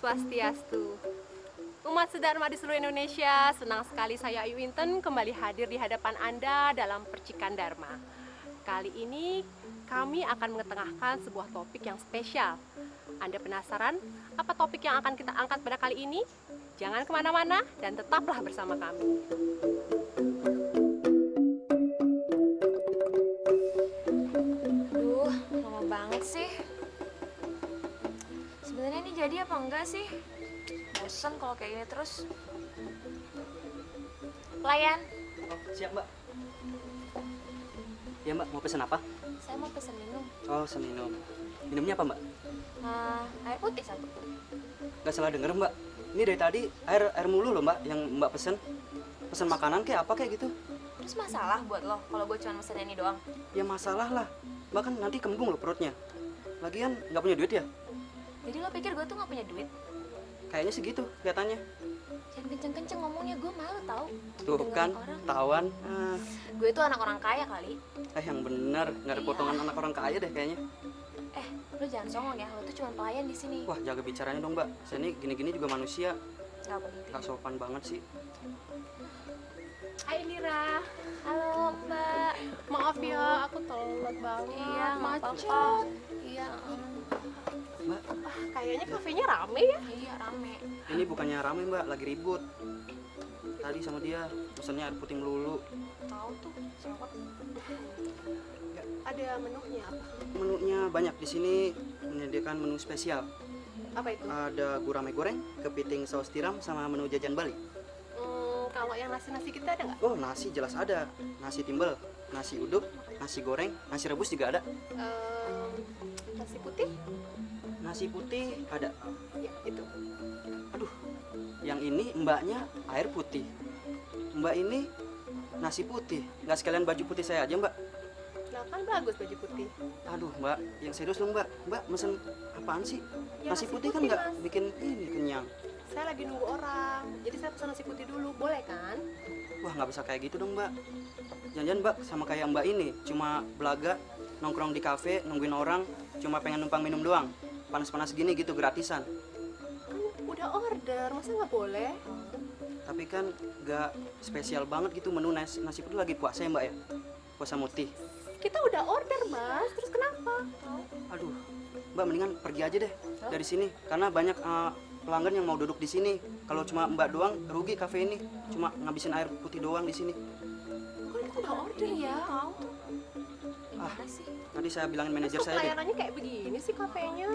Swastiastu. Umat sedharma di seluruh Indonesia, senang sekali saya Ayu Inten kembali hadir di hadapan Anda dalam Percikan Dharma. Kali ini kami akan mengetengahkan sebuah topik yang spesial. Anda penasaran apa topik yang akan kita angkat pada kali ini? Jangan kemana-mana dan tetaplah bersama kami. Aduh, lama banget sih. Sebenarnya ini jadi apa enggak sih? Bosan kalau kayak gini terus. Pelayan, Oh, siap mbak. Ya mbak, mau pesan apa? saya mau pesen minum. Oh, seminum. Minumnya apa mbak? Air putih satu. Gak salah denger mbak. Ini dari tadi air mulu loh mbak yang mbak pesen. Pesen makanan kayak apa kayak gitu? Terus masalah buat lo kalau gue cuma pesen ini doang? Ya masalah lah. Mbak kan nanti kembung loh perutnya. Lagian nggak punya duit ya? Jadi lo pikir gue tuh nggak punya duit? Kayaknya segitu kelihatannya. Jangan kenceng-kenceng ngomongnya, gue malu tau. Tuh Dengerin kan, orang. tawan. Gue tuh anak orang kaya kali. Yang bener, nggak ada Iya. potongan anak orang kaya deh kayaknya. Lo jangan songong ya, lo tuh cuma pelayan di sini. Wah, jaga bicaranya dong mbak. Saya ini gini-gini juga manusia. Gak penting. Gak sopan banget sih. Hai Lira, Halo Mbak. maaf ya aku telat banget. Iya, nggak macet. apa-apa. Iya. Mbak, Wah, kayaknya kafenya rame ya. Iya rame. ini bukannya rame mbak, lagi ribut. Tadi sama dia, pesennya air putih melulu. Tahu tuh, sewot. Ada menunya apa? Menunya banyak di sini, menyediakan menu spesial. Apa itu? Ada gurame goreng, kepiting saus tiram, sama menu jajan Bali. Kalau yang nasi-nasi kita ada nggak? Oh, nasi jelas ada. Nasi timbel, nasi uduk, nasi goreng, nasi rebus juga ada. Nasi putih? Nasi putih ada. Ya, itu. Aduh, yang ini mbaknya air putih. Mbak ini nasi putih. Nggak sekalian baju putih saya aja mbak. Nah, kan bagus baju putih. Aduh mbak, yang serius dong mbak. Mbak mesen apaan sih? Ya, Nasi nasi putih kan putih, nggak Mas. bikin ini kenyang. Saya lagi nunggu orang, jadi saya pesan nasi putih dulu, boleh kan? Wah, nggak bisa kayak gitu dong mbak. Jangan-jangan mbak sama kayak mbak ini, cuma belaga, nongkrong di kafe, nungguin orang, cuma pengen numpang minum doang. Panas-panas gini gitu, gratisan. Kan udah order, masa nggak boleh? Tapi kan nggak spesial banget gitu menu nasi putih lagi puasa ya mbak ya? Puasa mutih. Kita udah order, Mas. Terus kenapa? Aduh, mbak mendingan pergi aja deh dari sini. Karena banyak pelanggan yang mau duduk di sini. Kalau cuma mbak doang, rugi kafe ini. Cuma ngabisin air putih doang di sini. Kan kita udah order ya. Tahu tuh. Ah, Gimana sih? nanti saya bilangin manajer Terus saya deh. pelayanannya kayak begini sih kafenya.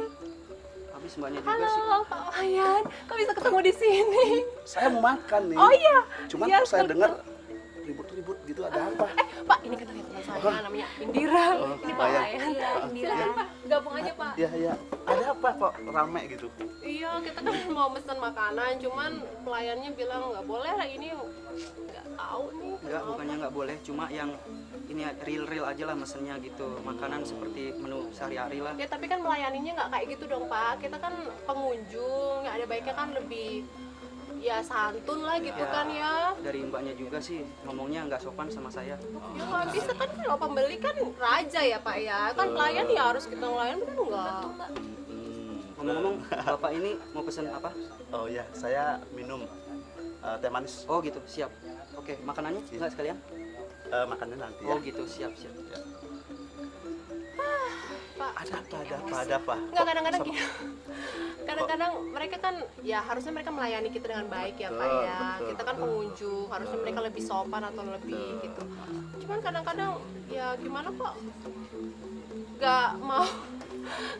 Habis mbaknya juga sih. Halo, Pak Wayan. Kok bisa ketemu di sini? Saya mau makan nih. Oh iya. Cuman Iya, kok saya betul. dengar ribut-ribut gitu, ada apa? Pak, ini kenalin teman saya namanya Indira. Oh, Ini Pak Wayan. Wayan. Iya, Indira. Silakan Pak, gabung aja Pak. Ya, ya. Ada apa kok rame gitu? Iya, kita kan mau pesan makanan, cuman pelayannya bilang nggak boleh lah ini. Nggak tahu nih. Enggak, bukannya nggak boleh. Cuma yang ini real aja lah mesennya gitu. Makanan seperti menu sehari-hari lah. Ya tapi kan melayaninya nggak kayak gitu dong Pak. Kita kan pengunjung, ya ada baiknya kan lebih ya santun lah gitu Ya, kan ya. dari mbaknya juga sih ngomongnya nggak sopan sama saya. Ya nggak bisa kan kalau pembeli kan raja ya Pak ya. Kan pelayan ya harus kita ngelayan benar nggak? Tuh Mbak. Ngomong-ngomong, bapak ini mau pesen apa? Oh ya, saya minum teh manis. Oh gitu, siap. Oke, makanannya nggak sekalian? Makannya nanti ya. Oh gitu, siap. Pak, Ada apa, ada apa, ada apa? nggak kadang-kadang Sama- gini. Kadang-kadang mereka kan ya harusnya mereka melayani kita dengan baik ya Pak ya. Betul. Kita kan pengunjung, harusnya mereka lebih sopan atau lebih gitu. Cuman kadang-kadang ya gimana kok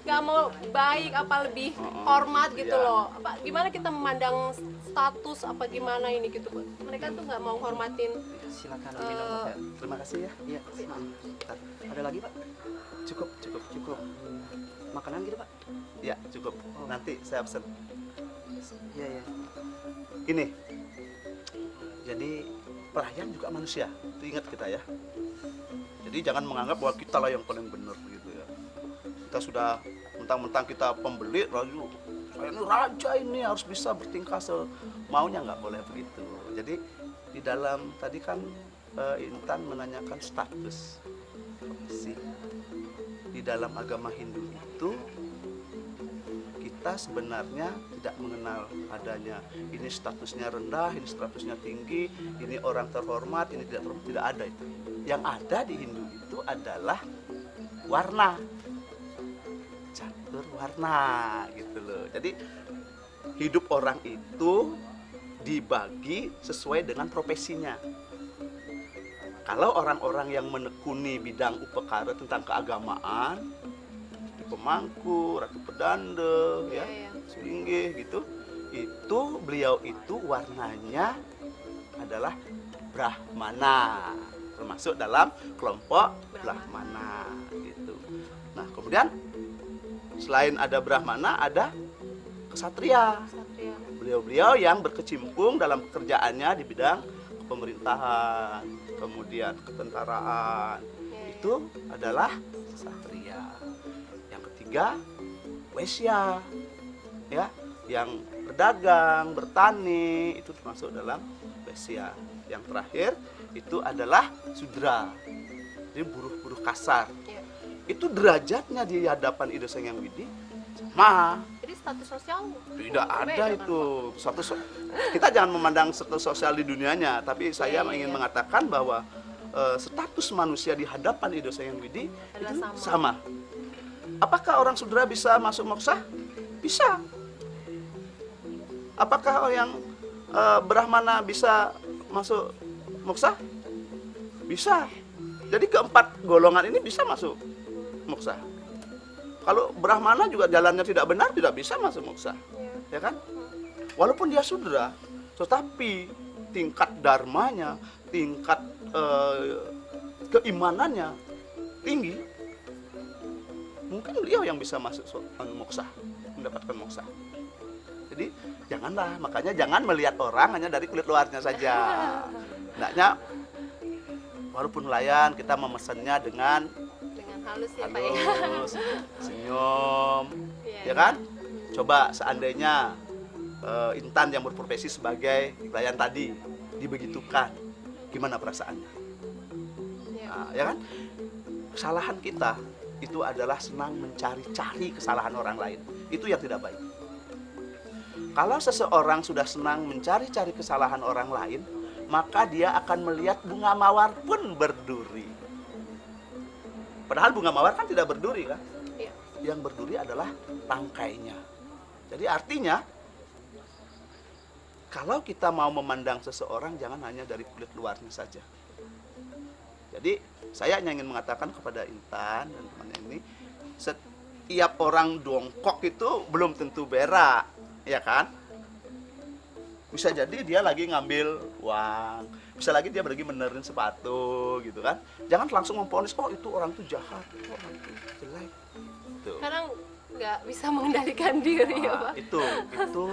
nggak mau baik apa lebih hormat gitu Iya. loh. Apa gimana kita memandang status apa gimana ini gitu. Mereka tuh nggak mau hormatin. Silakan Eh, minum. Ya, terima kasih ya. Iya, bentar. Ada lagi pak? Cukup, cukup. Cukup. Makanan gitu pak? Ya, cukup. Nanti saya pesen. Iya. Ini. Jadi pelayan juga manusia. Itu ingat kita ya. Jadi jangan menganggap bahwa kita lah yang paling benar gitu ya. Kita sudah mentang-mentang kita pembeli, lalu saya ini raja ini harus bisa bertingkah semaunya, nggak boleh begitu. Jadi di dalam tadi kan Intan menanyakan status profesi. Di dalam agama Hindu itu kita sebenarnya tidak mengenal adanya ini statusnya rendah, ini statusnya tinggi, ini orang terhormat, ini tidak terhormat, tidak ada itu. Yang ada di Hindu itu adalah warna, catur warna gitu loh. Jadi hidup orang itu dibagi sesuai dengan profesinya. Kalau orang-orang yang menekuni bidang upekara tentang keagamaan, pemangku, ratu pedanda, ya, selinggih gitu, itu beliau itu warnanya adalah Brahmana, termasuk dalam kelompok Brahmana gitu. Nah, kemudian selain ada Brahmana, ada Ksatria. Beliau-beliau yang berkecimpung dalam pekerjaannya di bidang pemerintahan, kemudian ketentaraan, itu adalah Ksatria. Yang ketiga, Waisya, ya, yang berdagang, bertani, itu termasuk dalam Waisya. Yang terakhir itu adalah Sudra, jadi buruh-buruh kasar. Itu derajatnya di hadapan Ida Sang Hyang Widi sama. Jadi status sosial Tidak ada berbeda, kan, itu. Kita jangan memandang status sosial di dunianya, tapi saya ingin mengatakan bahwa status manusia di hadapan Ida Sang Hyang Widi itu sama. Apakah orang Sudra bisa masuk moksa? Bisa. Apakah orang yang Brahmana bisa masuk moksa? Bisa. Jadi keempat golongan ini bisa masuk moksa. Kalau Brahmana juga jalannya tidak benar, tidak bisa masuk moksa, ya kan? Walaupun dia Sudra, tetapi tingkat dharmanya, tingkat keimanannya tinggi, mungkin beliau yang bisa masuk moksa, mendapatkan moksa. Jadi janganlah, makanya jangan melihat orang hanya dari kulit luarnya saja. Hendaknya walaupun nelayan, kita memesannya dengan halus ya Pak ya. halus, senyum, ya kan? Coba seandainya Intan yang berprofesi sebagai pelayan tadi dibegitukan, gimana perasaannya? Nah, ya kan? Kesalahan kita itu adalah senang mencari-cari kesalahan orang lain. Itu yang tidak baik. Kalau seseorang sudah senang mencari-cari kesalahan orang lain, maka dia akan melihat bunga mawar pun berduri. Padahal bunga mawar kan tidak berduri kan? Iya. Yang berduri adalah tangkainya. Jadi artinya, kalau kita mau memandang seseorang, jangan hanya dari kulit luarnya saja. Jadi saya hanya ingin mengatakan kepada Intan dan temannya ini, setiap orang dongkok itu belum tentu berak, ya kan? Bisa jadi dia lagi ngambil uang, bisa lagi dia pergi benerin sepatu gitu kan. Jangan langsung memvonis, oh itu orang itu jahat, oh orang itu jelek. Tuh. Sekarang nggak bisa mengendalikan diri ya Pak. Itu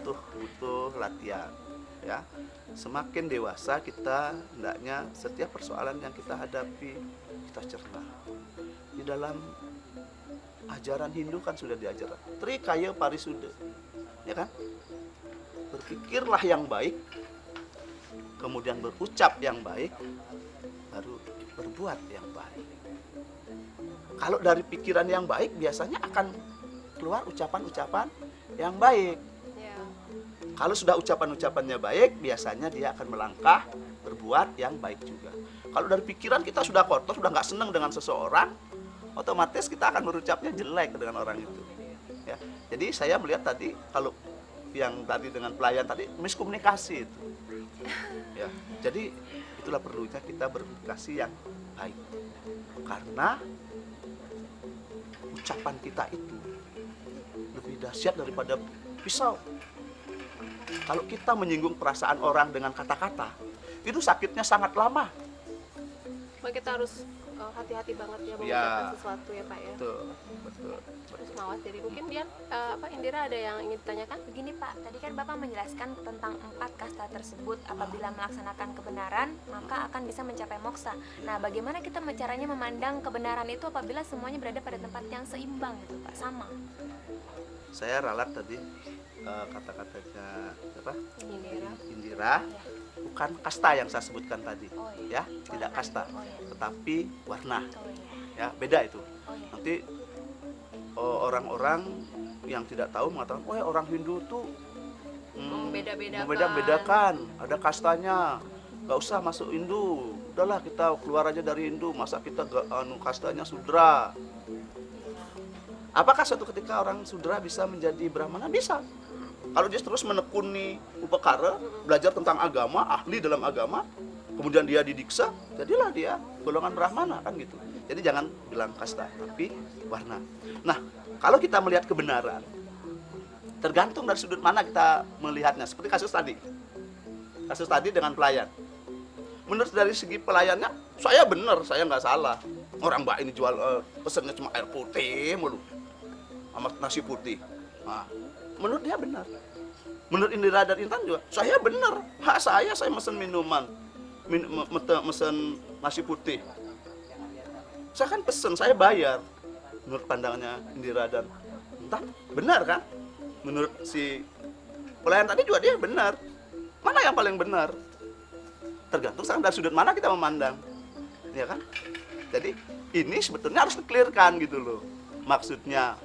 butuh latihan, ya. Semakin dewasa kita, hendaknya setiap persoalan yang kita hadapi kita cerna. Di dalam ajaran Hindu kan sudah diajarkan Trikaya Parisuddha, ya kan? Berpikirlah yang baik, kemudian berucap yang baik, baru berbuat yang baik. Kalau dari pikiran yang baik, biasanya akan keluar ucapan-ucapan yang baik. Ya. Kalau sudah ucapan-ucapannya baik, biasanya dia akan melangkah berbuat yang baik juga. Kalau dari pikiran kita sudah kotor, sudah nggak senang dengan seseorang, otomatis kita akan berucapnya jelek dengan orang itu. Ya. Jadi saya melihat tadi, kalau yang tadi dengan pelayan tadi miskomunikasi itu, ya. Jadi itulah perlunya kita berkomunikasi yang baik, karena ucapan kita itu lebih dahsyat daripada pisau. Kalau kita menyinggung perasaan orang dengan kata-kata, itu sakitnya sangat lama. Maka kita harus hati-hati banget ya Ya. mengucapkan sesuatu ya Pak ya. Betul. Terus mawas diri. Mungkin Dian, Indira ada yang ingin ditanyakan? Begini Pak, tadi kan Bapak menjelaskan tentang 4 kasta tersebut. Apabila melaksanakan kebenaran, maka akan bisa mencapai moksa. Nah, bagaimana kita caranya memandang kebenaran itu apabila semuanya berada pada tempat yang seimbang gitu Pak, sama? Saya ralat tadi kata-katanya apa? Indira. Indira, bukan kasta yang saya sebutkan tadi, Oh, iya. ya, tidak kasta, Oh, iya. tetapi warna, Oh iya. ya, beda itu. Oh iya. Nanti orang-orang yang tidak tahu mengatakan, oh orang Hindu tuh Membeda-bedakan. membeda-bedakan, ada kastanya, nggak usah masuk Hindu, udahlah kita keluar aja dari Hindu, masa kita kastanya Sudra. Apakah suatu ketika orang Sudra bisa menjadi Brahmana? Bisa. Kalau dia terus menekuni upakara, belajar tentang agama, ahli dalam agama, kemudian dia didiksa, jadilah dia golongan Brahmana, kan gitu. Jadi jangan bilang kasta, tapi warna. Nah, kalau kita melihat kebenaran, tergantung dari sudut mana kita melihatnya. Seperti kasus tadi. Kasus tadi dengan pelayan. Menurut dari segi pelayannya, saya benar, saya nggak salah. Orang Mbak ini jual pesennya cuma air putih mulu, sama nasi putih. Nah, menurut dia benar. Menurut Indira dan Intan juga, saya benar. Hak saya mesen minuman, mesen nasi putih. Saya kan pesen, saya bayar. Menurut pandangannya Indira dan Intan, benar kan? Menurut si pelayan tadi juga dia benar. Mana yang paling benar? Tergantung dari sudut mana kita memandang, ya kan? Jadi ini sebetulnya harus di-clearkan gitu loh. Maksudnya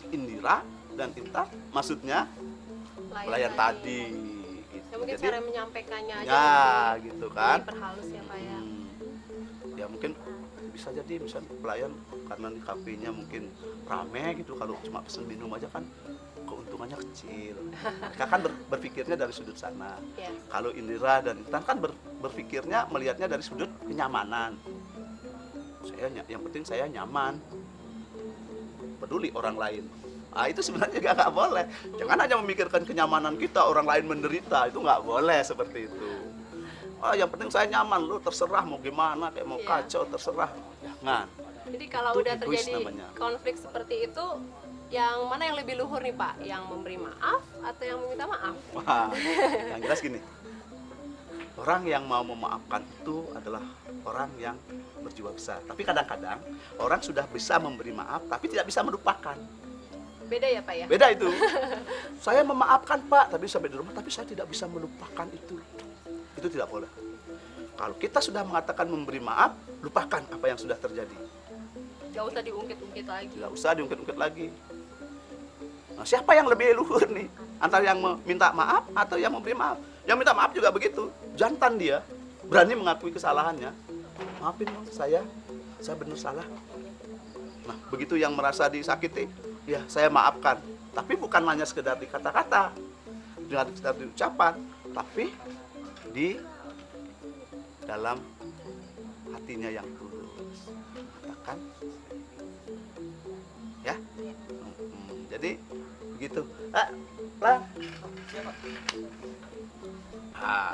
Indira dan Intan, maksudnya pelayan tadi. Gitu. Ya mungkin Jadi, cara menyampaikannya aja ya lebih gitu kan? diperhalus ya Pak ya. Ya mungkin bisa jadi misalnya pelayan karena di kafenya mungkin rame gitu, kalau cuma pesen minum aja kan keuntungannya kecil. Mereka kan berpikirnya dari sudut sana. Ya. Kalau Indira dan Intan kan berpikirnya melihatnya dari sudut kenyamanan. Yang penting saya nyaman, peduli orang lain. Ah itu sebenarnya juga nggak boleh. Jangan hanya memikirkan kenyamanan kita, orang lain menderita, itu nggak boleh seperti itu. Oh, yang penting saya nyaman, lu terserah mau gimana, kayak mau Iya. kacau terserah. Jangan. Jadi kalau Itu udah egois terjadi namanya. konflik seperti itu, yang mana yang lebih luhur nih Pak? Yang memberi maaf atau yang meminta maaf? Wah, yang jelas gini. Orang yang mau memaafkan itu adalah orang yang berjiwa besar. Tapi kadang-kadang orang sudah bisa memberi maaf, tapi tidak bisa melupakan. Beda ya Pak ya? Beda itu. Saya memaafkan Pak, tapi sampai di rumah, tapi saya tidak bisa melupakan itu. Itu tidak boleh. Kalau kita sudah mengatakan memberi maaf, lupakan apa yang sudah terjadi. Gak usah diungkit-ungkit lagi. Tidak usah diungkit-ungkit lagi. Nah, siapa yang lebih luhur nih? Antara yang meminta maaf atau yang memberi maaf? Yang minta maaf juga begitu. Jantan dia, berani mengakui kesalahannya. Maafin dong, saya benar salah. Nah, begitu yang merasa disakiti, ya saya maafkan. Tapi bukan hanya sekedar di kata-kata, dengan sekedar di ucapan, tapi di dalam hatinya yang tulus. Katakan, ya. Jadi begitu. Lah.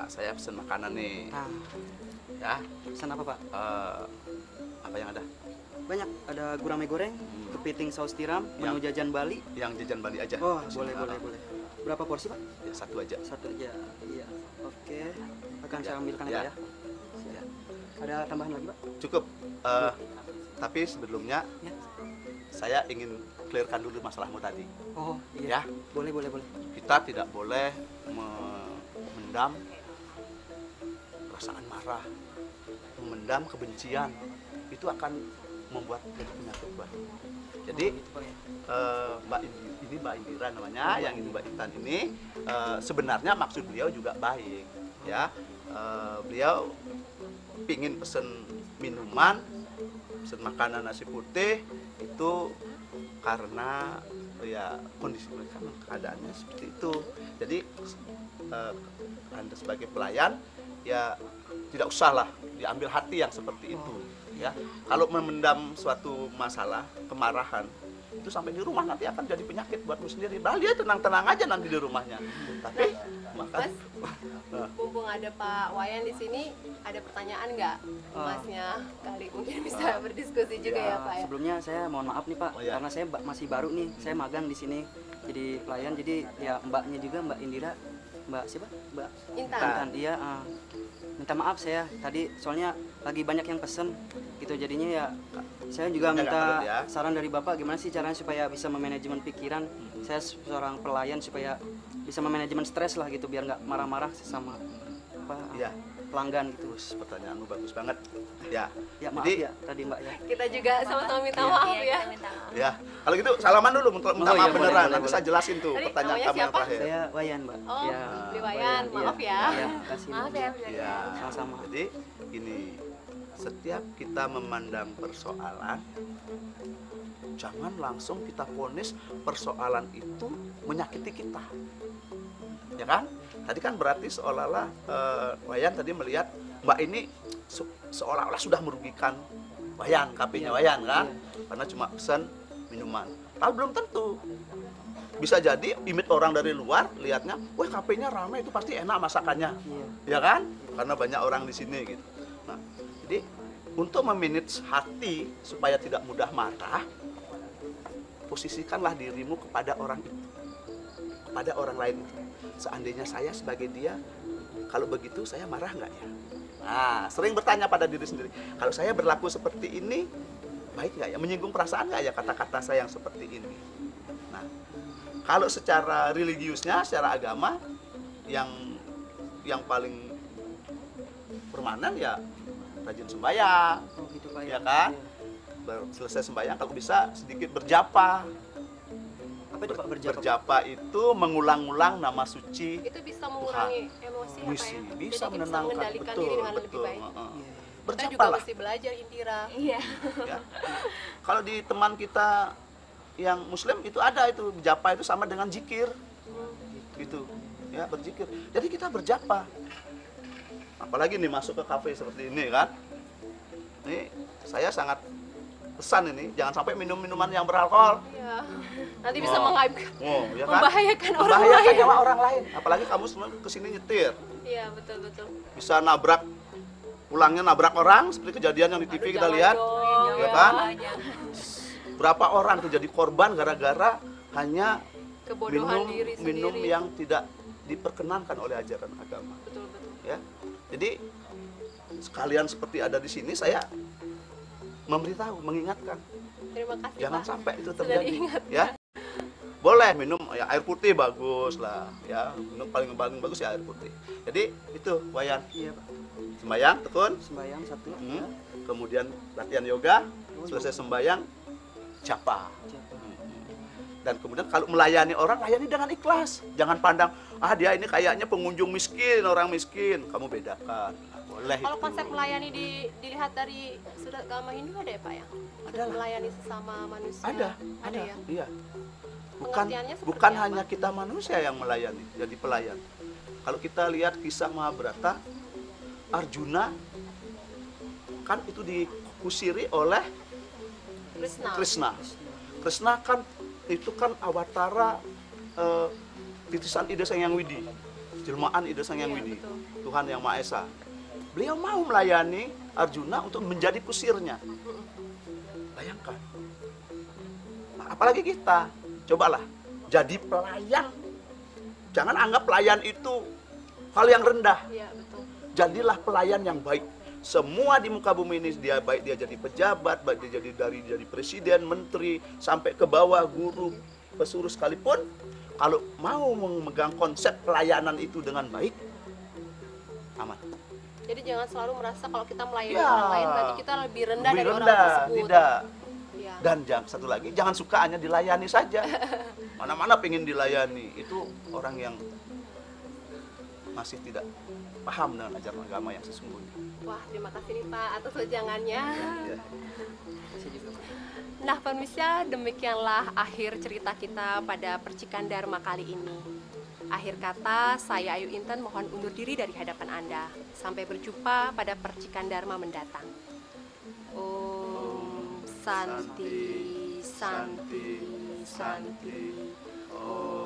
Saya pesen makanan nih. Nah, Ya, pesan apa Pak? apa yang ada? Banyak, ada gurame goreng, kepiting saus tiram, menu Yang- jajan Bali. Yang jajan Bali aja. Oh, Sini. boleh. Berapa porsi Pak? Ya, satu aja. Satu aja. Iya. Oke. Akan Ya, saya ambilkan ya. ya. Pak, ya. Ya, Ada tambahan lagi Pak? cukup. Tapi sebelumnya Ya. saya ingin clearkan dulu masalahmu tadi. Oh, Ya, iya. Boleh. kita tidak boleh memendam perasaan marah, memendam kebencian. Itu akan membuat jadi penyakit baru. Jadi Oh, gitu, Pak, ya. Mbak Indira namanya, yang ini Mbak Intan ini sebenarnya maksud beliau juga baik, ya. Beliau pingin pesen minuman, pesen makanan nasi putih itu karena ya kondisi mereka keadaannya seperti itu. Jadi Anda sebagai pelayan ya tidak usahlah diambil hati yang seperti itu, ya. Kalau memendam suatu masalah, kemarahan, itu sampai di rumah nanti akan jadi penyakit buatmu sendiri. Padahal dia tenang-tenang aja nanti di rumahnya. Tapi maka Mas, mumpung ada Pak Wayan di sini, ada pertanyaan nggak Masnya? Kali mungkin bisa berdiskusi juga ya Pak ya. Sebelumnya saya mohon maaf nih Pak, Oh, ya. karena saya masih baru nih. Saya magang di sini jadi pelayan. Jadi ya Mbaknya juga, Mbak Indira, Mbak siapa? Mbak Intan. Iya. Minta maaf saya tadi soalnya lagi banyak yang pesen gitu, jadinya ya saya juga Ya, nggak minta perlu, ya. saran dari Bapak gimana sih caranya supaya bisa memanajemen pikiran. Saya seorang pelayan supaya bisa memanajemen stres lah gitu, biar nggak marah-marah sama apa. ya pelanggan gitu. Terus pertanyaanmu bagus banget. Ya. Ya maaf Jadi ya tadi Mbak ya. Kita juga sama-sama minta maaf Iya, ya. kita minta maaf. ya, kalau gitu salaman dulu minta Oh, maaf iya, boleh, beneran. boleh, Nanti boleh. saya jelasin tuh Tadi pertanyaan namanya kamu yang siapa? terakhir. Saya Wayan Mbak. Oh, Ya. Beli Wayan, maaf ya. Ya, kasih Maaf Mbak. ya, Bu Yoyo. Ya, Sama-sama. Jadi ini setiap kita memandang persoalan, jangan langsung kita vonis persoalan itu menyakiti kita, ya kan? Tadi kan berarti seolah-olah Wayan tadi melihat Mbak ini seolah-olah sudah merugikan Wayan, KP-nya Wayan kan? Karena cuma pesan minuman. Tapi belum tentu. Bisa jadi image orang dari luar lihatnya, wah KP-nya ramai itu pasti enak masakannya, ya kan? Karena banyak orang di sini gitu. Nah, jadi untuk memanage hati supaya tidak mudah marah, posisikanlah dirimu kepada orang itu, kepada orang lain itu. Seandainya saya sebagai dia, kalau begitu saya marah nggak ya? Nah, sering bertanya pada diri sendiri, kalau saya berlaku seperti ini, baik nggak ya? Menyinggung perasaan nggak ya kata-kata saya yang seperti ini? Nah, kalau secara religiusnya, secara agama, yang paling permanen ya rajin sembahyang, Oh gitu Pak ya kan? Selesai sembahyang kalau bisa sedikit berjapa. Apa itu Pak berjapa? Berjapa itu mengulang-ulang nama suci. Itu bisa mengurangi emosi apa Bisa, ya? bisa Jadi menenangkan. mengendalikan Betul, diri dengan lebih betul. baik. Heeh. Iya. Kita juga Berjapalah. mesti belajar Indira. Iya. Ya. Kalau di teman kita yang Muslim itu ada itu berjapa itu sama dengan zikir, gitu. Ya berzikir. Jadi kita berjapa. Apalagi nih masuk ke kafe seperti ini kan. Ini saya sangat pesan ini jangan sampai minum minuman yang beralkohol. Iya. Nanti bisa Oh. mengaibkan, Ya kan? membahayakan orang Membahayakan lain. nyawa orang lain. Apalagi kamu semua kesini nyetir, Iya, betul betul. bisa nabrak, pulangnya nabrak orang seperti kejadian yang di TV Aduh, kita jangan lihat. dong, Ya kan? Jangan. Berapa orang terjadi korban gara-gara hanya Kebodohan diri minum sendiri. yang tidak diperkenankan oleh ajaran agama. Betul betul. Ya, jadi sekalian seperti ada di sini saya memberitahu, mengingatkan, Terima kasih jangan Pak. sampai itu Sudah terjadi. diingat. Ya, boleh minum ya air putih bagus lah, ya minum paling bagus ya air putih. Jadi itu Wayan, Iya Pak. sembahyang tekun, Sembayang satu. hmm, Ya. kemudian latihan yoga, selesai sembahyang japa. Japa. Dan kemudian kalau melayani orang, layani dengan ikhlas. Jangan pandang, ah dia ini kayaknya pengunjung miskin, orang miskin. Kamu bedakan. Nah, boleh Kalau itu. konsep melayani dilihat dari sudut agama Hindu ada ya Pak ya? Ada lah. Melayani sesama manusia. Ada ya. Iya. Pengertiannya seperti Bukan apa? hanya kita manusia yang melayani, jadi pelayan. Kalau kita lihat kisah Mahabharata, Arjuna kan itu dikusiri oleh Krishna. Krishna. Krishna kan itu kan awatara titisan Ida Sang Hyang Widi, jelmaan Ida Sang Hyang Iya, Widi, betul. Tuhan Yang Maha Esa. Beliau mau melayani Arjuna untuk menjadi kusirnya. Bayangkan. Nah, apalagi kita, cobalah jadi pelayan. Jangan anggap pelayan itu hal yang rendah. Iya betul. Jadilah pelayan yang baik. Semua di muka bumi ini dia baik dia jadi pejabat, baik dia jadi presiden, menteri, sampai ke bawah guru, pesuruh sekalipun, kalau mau memegang konsep pelayanan itu dengan baik, aman. Jadi jangan selalu merasa kalau kita melayani Ya. orang lain berarti kita lebih rendah Lebih dari orang rendah, tersebut. tidak. Iya. Dan satu lagi, jangan suka hanya dilayani saja. Mana-mana pengen dilayani, itu orang yang masih tidak paham dengan ajaran agama yang sesungguhnya. Wah, terima kasih nih Pak atas wejangannya. Ya. Saya juga Pak. Nah, pemirsa, demikianlah akhir cerita kita pada Percikan Dharma kali ini. Akhir kata, saya Ayu Inten mohon undur diri dari hadapan Anda. Sampai berjumpa pada Percikan Dharma mendatang. Om Santi, Santi, Santi. Oh.